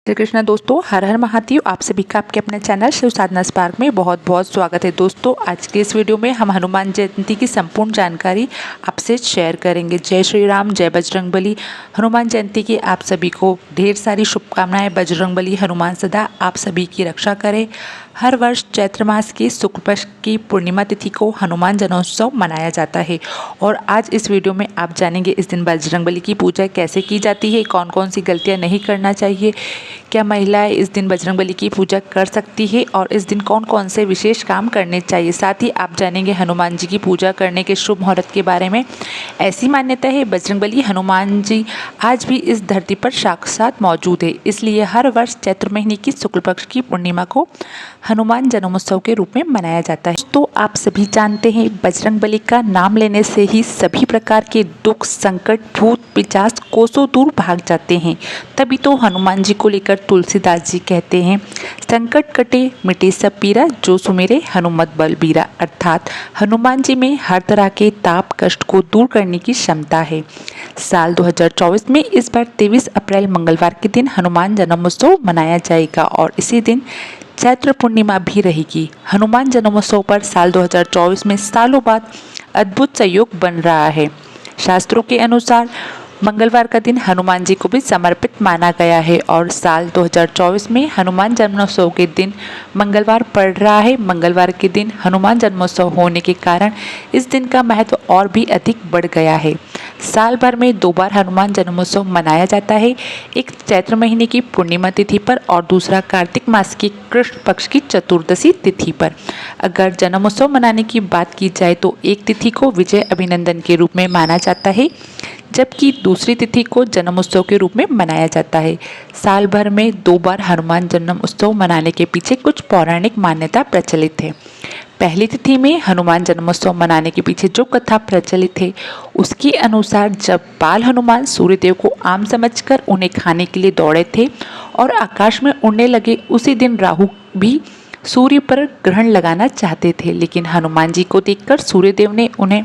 श्री कृष्णा दोस्तों, हर हर महादेव। आप सभी का आपके अपने चैनल शिव साधना स्पार्क में बहुत बहुत स्वागत है। दोस्तों, आज के इस वीडियो में हम हनुमान जयंती की संपूर्ण जानकारी आपसे शेयर करेंगे। जय श्री राम, जय बजरंगबली। हनुमान जयंती की आप सभी को ढेर सारी शुभकामनाएं। बजरंगबली हनुमान सदा आप सभी की रक्षा करें। हर वर्ष चैत्र मास की शुक्ल पक्ष की पूर्णिमा तिथि को हनुमान जन्मोत्सव मनाया जाता है और आज इस वीडियो में आप जानेंगे इस दिन बजरंगबली की पूजा कैसे की जाती है, कौन कौन सी गलतियां नहीं करना चाहिए, क्या महिलाएं इस दिन बजरंगबली की पूजा कर सकती है और इस दिन कौन कौन से विशेष काम करने चाहिए। साथ ही आप जानेंगे हनुमान जी की पूजा करने के शुभ मुहूर्त के बारे में। ऐसी मान्यता है बजरंगबली हनुमान जी आज भी इस धरती पर साक्षात मौजूद है, इसलिए हर वर्ष चैत्र महीने की शुक्ल पक्ष की पूर्णिमा को हनुमान जन्मोत्सव के रूप में मनाया जाता है। तो आप सभी जानते हैं बजरंगबली का नाम लेने से ही सभी प्रकार के दुख, संकट, भूत पिशाच कोसों दूर भाग जाते हैं। तभी तो हनुमान जी को लेकर तुलसीदास जी कहते हैं, संकट कटे मिटे सब पीरा, जो सुमेरे हनुमत बलबीरा। अर्थात हनुमान जी में हर तरह के ताप कष्ट को दूर करने की क्षमता है। साल 2024 में इस बार 23 अप्रैल मंगलवार के दिन हनुमान जन्मोत्सव मनाया जाएगा और इसी दिन चैत्र पूर्णिमा भी रहेगी। हनुमान जन्मोत्सव पर साल 2024 में सालों बाद अद्भुत संयोग बन रहा है। शास्त्रों के अनुसार मंगलवार का दिन हनुमान जी को भी समर्पित माना गया है और साल 2024 में हनुमान जन्मोत्सव के दिन मंगलवार पड़ रहा है। मंगलवार के दिन हनुमान जन्मोत्सव होने के कारण इस दिन का महत्व और भी अधिक बढ़ गया है। साल भर में 2 बार हनुमान जन्मोत्सव मनाया जाता है, एक चैत्र महीने की पूर्णिमा तिथि पर और दूसरा कार्तिक मास की कृष्ण पक्ष की चतुर्दशी तिथि पर। अगर जन्मोत्सव मनाने की बात की जाए तो एक तिथि को विजय अभिनंदन के रूप में माना जाता है, जबकि दूसरी तिथि को जन्मोत्सव के रूप में मनाया जाता है। साल भर में 2 बार हनुमान जन्म उत्सव मनाने के पीछे कुछ पौराणिक मान्यता प्रचलित है। पहली तिथि में हनुमान जन्मोत्सव मनाने के पीछे जो कथा प्रचलित है उसके अनुसार जब बाल हनुमान सूर्यदेव को आम समझकर उन्हें खाने के लिए दौड़े थे और आकाश में उड़ने लगे, उसी दिन राहु भी सूर्य पर ग्रहण लगाना चाहते थे, लेकिन हनुमान जी को देखकर सूर्यदेव ने उन्हें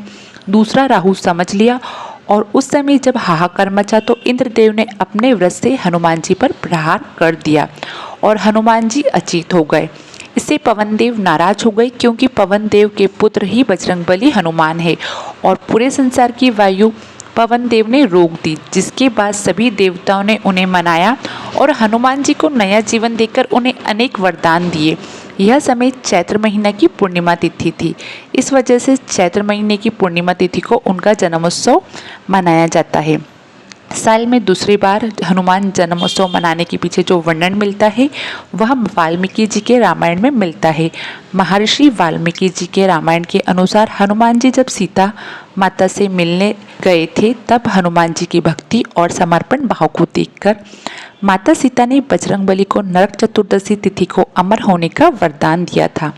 दूसरा राहु समझ लिया और उस समय जब हाहाकार मचा तो इंद्रदेव ने अपने व्रत से हनुमान जी पर प्रहार कर दिया और हनुमान जी अचेत हो गए। इससे पवन देव नाराज हो गए, क्योंकि पवन देव के पुत्र ही बजरंगबली हनुमान है और पूरे संसार की वायु पवन देव ने रोक दी, जिसके बाद सभी देवताओं ने उन्हें मनाया और हनुमान जी को नया जीवन देकर उन्हें अनेक वरदान दिए। यह समय चैत्र महीना की पूर्णिमा तिथि थी, इस वजह से चैत्र महीने की पूर्णिमा तिथि को उनका जन्मोत्सव मनाया जाता है। साल में दूसरी बार हनुमान जन्मोत्सव मनाने के पीछे जो वर्णन मिलता है वह वाल्मीकि जी के रामायण में मिलता है। महर्षि वाल्मीकि जी के रामायण के अनुसार हनुमान जी जब सीता माता से मिलने गए थे तब हनुमान जी की भक्ति और समर्पण भाव को देखकर माता सीता ने बजरंगबली को नरक चतुर्दशी तिथि को अमर होने का वरदान दिया था।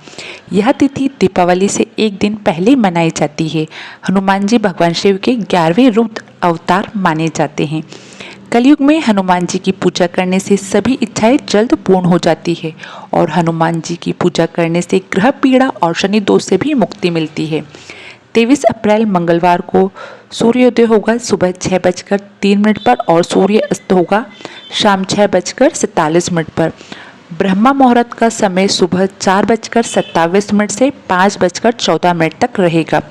यह तिथि दीपावली से एक दिन पहले मनाई जाती है। हनुमान जी भगवान शिव के 11वें रूप अवतार माने जाते हैं। कलयुग में हनुमान जी की पूजा करने से सभी इच्छाएं जल्द पूर्ण हो जाती है और हनुमान जी की पूजा करने से ग्रह पीड़ा और शनि दोष से भी मुक्ति मिलती है। 23 अप्रैल मंगलवार को सूर्योदय होगा सुबह 6:03 पर और सूर्य अस्त होगा शाम 6:47 पर। ब्रह्मा मुहूर्त का समय सुबह 4:27 से 5:14 तक रहेगा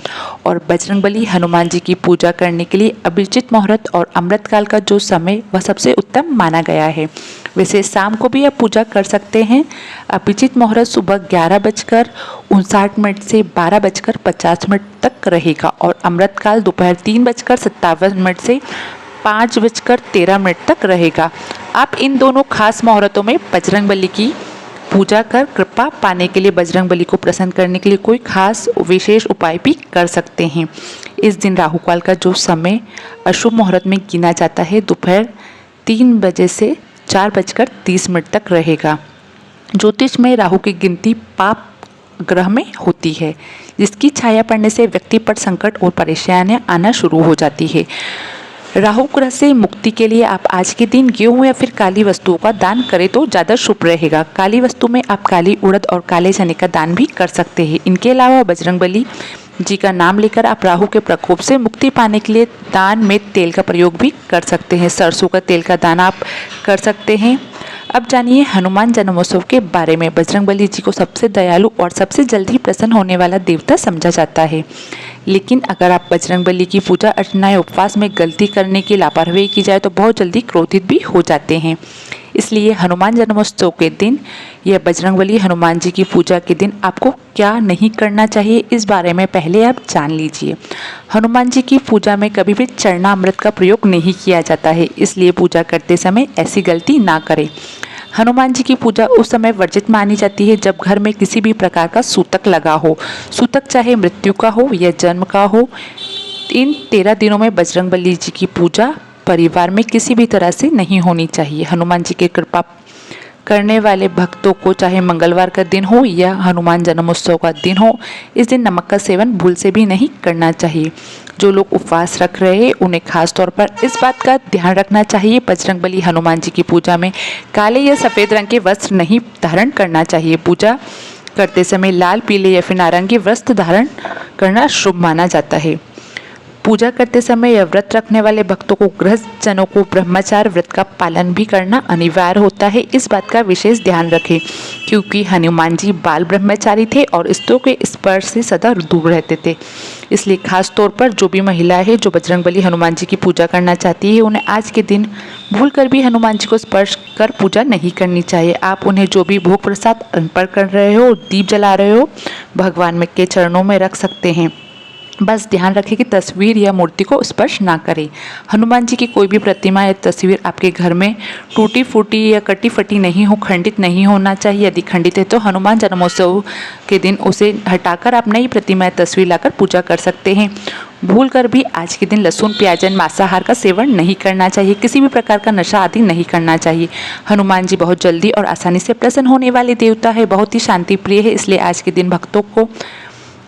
और बजरंगबली हनुमान जी की पूजा करने के लिए अभिजित मुहूर्त और अमृतकाल का जो समय वह सबसे उत्तम माना गया है। वैसे शाम को भी आप पूजा कर सकते हैं। अभिजित मुहूर्त सुबह 11:59 से 12:50 तक रहेगा और अमृतकाल दोपहर 3:57 से 5:13 तक रहेगा। आप इन दोनों खास मुहूर्तों में बजरंगबली की पूजा कर कृपा पाने के लिए, बजरंगबली को प्रसन्न करने के लिए कोई खास विशेष उपाय भी कर सकते हैं। इस दिन राहु काल का जो समय अशुभ मुहूर्त में गिना जाता है दोपहर 3 बजे से 4:30 तक रहेगा। ज्योतिष में राहु की गिनती पाप ग्रह में होती है, जिसकी छाया पड़ने से व्यक्ति पर संकट और परेशानियां आना शुरू हो जाती है। राहु ग्रह से मुक्ति के लिए आप आज के दिन गेहूं या फिर काली वस्तुओं का दान करें तो ज़्यादा शुभ रहेगा। काली वस्तु में आप काली उड़द और काले चने का दान भी कर सकते हैं। इनके अलावा बजरंगबली जी का नाम लेकर आप राहु के प्रकोप से मुक्ति पाने के लिए दान में तेल का प्रयोग भी कर सकते हैं। सरसों का तेल का दान आप कर सकते हैं। अब जानिए हनुमान जन्मोत्सव के बारे में। बजरंगबली जी को सबसे दयालु और सबसे जल्दी प्रसन्न होने वाला देवता समझा जाता है। लेकिन अगर आप बजरंगबली की पूजा अर्चना या उपवास में गलती करने की लापरवाही की जाए तो बहुत जल्दी क्रोधित भी हो जाते हैं। इसलिए हनुमान जन्मोत्सव के दिन या बजरंगबली हनुमान जी की पूजा के दिन आपको क्या नहीं करना चाहिए, इस बारे में पहले आप जान लीजिए। हनुमान जी की पूजा में कभी भी चरणामृत का प्रयोग नहीं किया जाता है, इसलिए पूजा करते समय ऐसी गलती ना करें। हनुमान जी की पूजा उस समय वर्जित मानी जाती है जब घर में किसी भी प्रकार का सूतक लगा हो। सूतक चाहे मृत्यु का हो या जन्म का हो। इन 13 दिनों में बजरंगबली जी की पूजा परिवार में किसी भी तरह से नहीं होनी चाहिए। हनुमान जी की कृपा करने वाले भक्तों को चाहे मंगलवार का दिन हो या हनुमान जन्मोत्सव का दिन हो, इस दिन नमक का सेवन भूल से भी नहीं करना चाहिए। जो लोग उपवास रख रहे हैं उन्हें खास तौर पर इस बात का ध्यान रखना चाहिए, बजरंगबली हनुमान जी की पूजा में काले या सफ़ेद रंग के वस्त्र नहीं धारण करना चाहिए। पूजा करते समय लाल, पीले या फिर नारंगी वस्त्र धारण करना शुभ माना जाता है। पूजा करते समय या व्रत रखने वाले भक्तों को गृहस्थजनों को ब्रह्मचार्य व्रत का पालन भी करना अनिवार्य होता है। इस बात का विशेष ध्यान रखें क्योंकि हनुमान जी बाल ब्रह्मचारी थे और स्त्रियों के स्पर्श से सदा दूर रहते थे। इसलिए खास तौर पर जो भी महिलाएं हैं जो बजरंगबली हनुमान जी की पूजा करना चाहती है, उन्हें आज के दिन भूलकर भी हनुमान जी को स्पर्श कर पूजा नहीं करनी चाहिए। आप उन्हें जो भी भोग प्रसाद अर्पण कर रहे हो, दीप जला रहे हो, भगवान के चरणों में रख सकते हैं। बस ध्यान रखें कि तस्वीर या मूर्ति को स्पर्श ना करें। हनुमान जी की कोई भी प्रतिमा या तस्वीर आपके घर में टूटी फूटी या कटी फटी नहीं हो, खंडित नहीं होना चाहिए। यदि खंडित है तो हनुमान जन्मोत्सव के दिन उसे हटाकर आप नई प्रतिमा या तस्वीर लाकर पूजा कर सकते हैं। भूल कर भी आज के दिन लहसुन, प्याजन, मांसाहार का सेवन नहीं करना चाहिए। किसी भी प्रकार का नशा आदि नहीं करना चाहिए। हनुमान जी बहुत जल्दी और आसानी से प्रसन्न होने वाले देवता है, बहुत ही शांति प्रिय है। इसलिए आज के दिन भक्तों को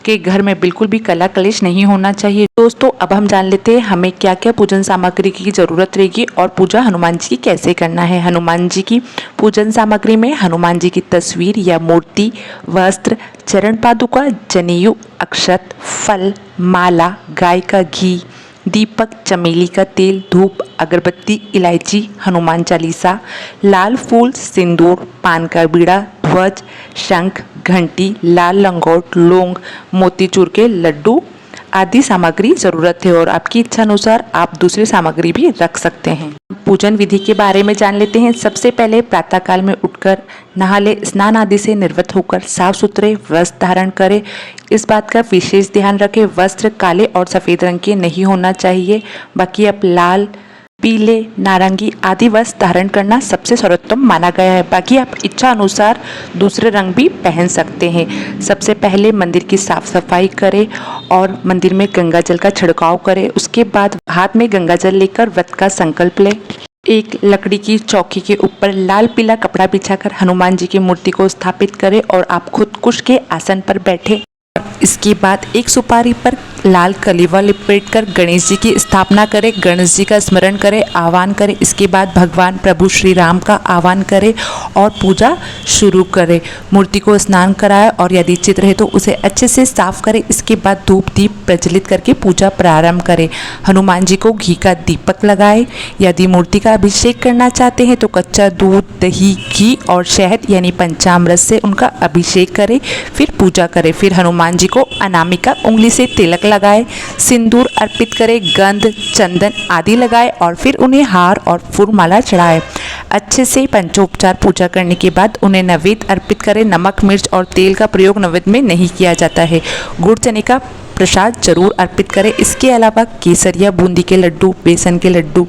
के घर में बिल्कुल भी कला कलेश नहीं होना चाहिए। दोस्तों, अब हम जान लेते हैं हमें क्या क्या पूजन सामग्री की जरूरत रहेगी और पूजा हनुमान जी की कैसे करना है। हनुमान जी की पूजन सामग्री में हनुमान जी की तस्वीर या मूर्ति, वस्त्र, चरण पादुका, जनेऊ, अक्षत, फल, माला, गाय का घी, दीपक, चमेली का तेल, धूप, अगरबत्ती, इलायची, हनुमान चालीसा, लाल फूल, सिंदूर, पान का बीड़ा, ध्वज, शंख, घंटी, लाल लंगोट, लौंग, मोतीचूर के लड्डू आदि सामग्री जरूरत है और आपकी इच्छा अनुसार आप दूसरी सामग्री भी रख सकते हैं। पूजन विधि के बारे में जान लेते हैं। सबसे पहले प्रातःकाल में उठकर नहा ले, स्नान आदि से निर्वृत्त होकर साफ सुथरे वस्त्र धारण करें। इस बात का विशेष ध्यान रखें, वस्त्र काले और सफ़ेद रंग के नहीं होना चाहिए। बाकी आप लाल, पीले, नारंगी आदि वस्त्र धारण करना सबसे सर्वोत्तम माना गया है। बाकी आप इच्छा अनुसार दूसरे रंग भी पहन सकते हैं। सबसे पहले मंदिर की साफ सफाई करें और मंदिर में गंगा जल का छिड़काव करें। उसके बाद हाथ में गंगा जल लेकर व्रत का संकल्प लें। एक लकड़ी की चौकी के ऊपर लाल पीला कपड़ा बिछाकर हनुमान जी की मूर्ति को स्थापित करें और आप खुद कुश के आसन पर बैठे। इसके बाद एक सुपारी पर लाल कलीवा लपेटकर गणेश जी की स्थापना करें, गणेश जी का स्मरण करें, आह्वान करें। इसके बाद भगवान प्रभु श्री राम का आह्वान करें और पूजा शुरू करें। मूर्ति को स्नान कराएं और यदि चित्र है तो उसे अच्छे से साफ करें। इसके बाद धूप दीप प्रज्वलित करके पूजा प्रारंभ करें। हनुमान जी को घी का दीपक लगाएं। यदि मूर्ति का अभिषेक करना चाहते हैं तो कच्चा दूध, दही, घी और शहद यानी पंचामृत से उनका अभिषेक करें, फिर पूजा करें। फिर हनुमान जी को अनामिका उंगली से तिलक लगाए, सिंदूर अर्पित करें, गंध, चंदन आदि लगाए और फिर उन्हें हार और फूलमाला चढ़ाए। अच्छे से पंचोपचार पूजा करने के बाद उन्हें नैवेद्य अर्पित करें। नमक, मिर्च और तेल का प्रयोग नैवेद्य में नहीं किया जाता है। गुड़ चने का प्रसाद जरूर अर्पित करें। इसके अलावा केसरिया, बूंदी के लड्डू, बेसन के लड्डू,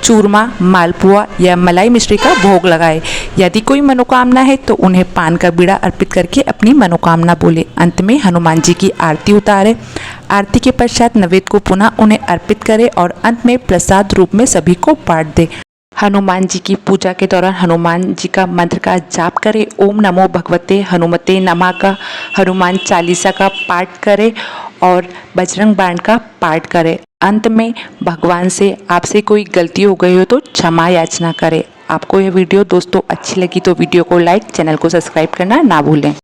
चूरमा, मालपुआ या मलाई मिश्री का भोग लगाए। यदि कोई मनोकामना है तो उन्हें पान का बीड़ा अर्पित करके अपनी मनोकामना बोले। अंत में हनुमान जी की आरती उतारे। आरती के पश्चात नैवेद्य को पुनः उन्हें अर्पित करें और अंत में प्रसाद रूप में सभी को बांट दे। हनुमान जी की पूजा के दौरान हनुमान जी का मंत्र का जाप करें। ओम नमो भगवते हनुमते नमः का हनुमान चालीसा का पाठ करें और बजरंग बाण का पाठ करें। अंत में भगवान से आपसे कोई गलती हो गई हो तो क्षमा याचना करें। आपको यह वीडियो दोस्तों अच्छी लगी तो वीडियो को लाइक, चैनल को सब्सक्राइब करना ना भूलें।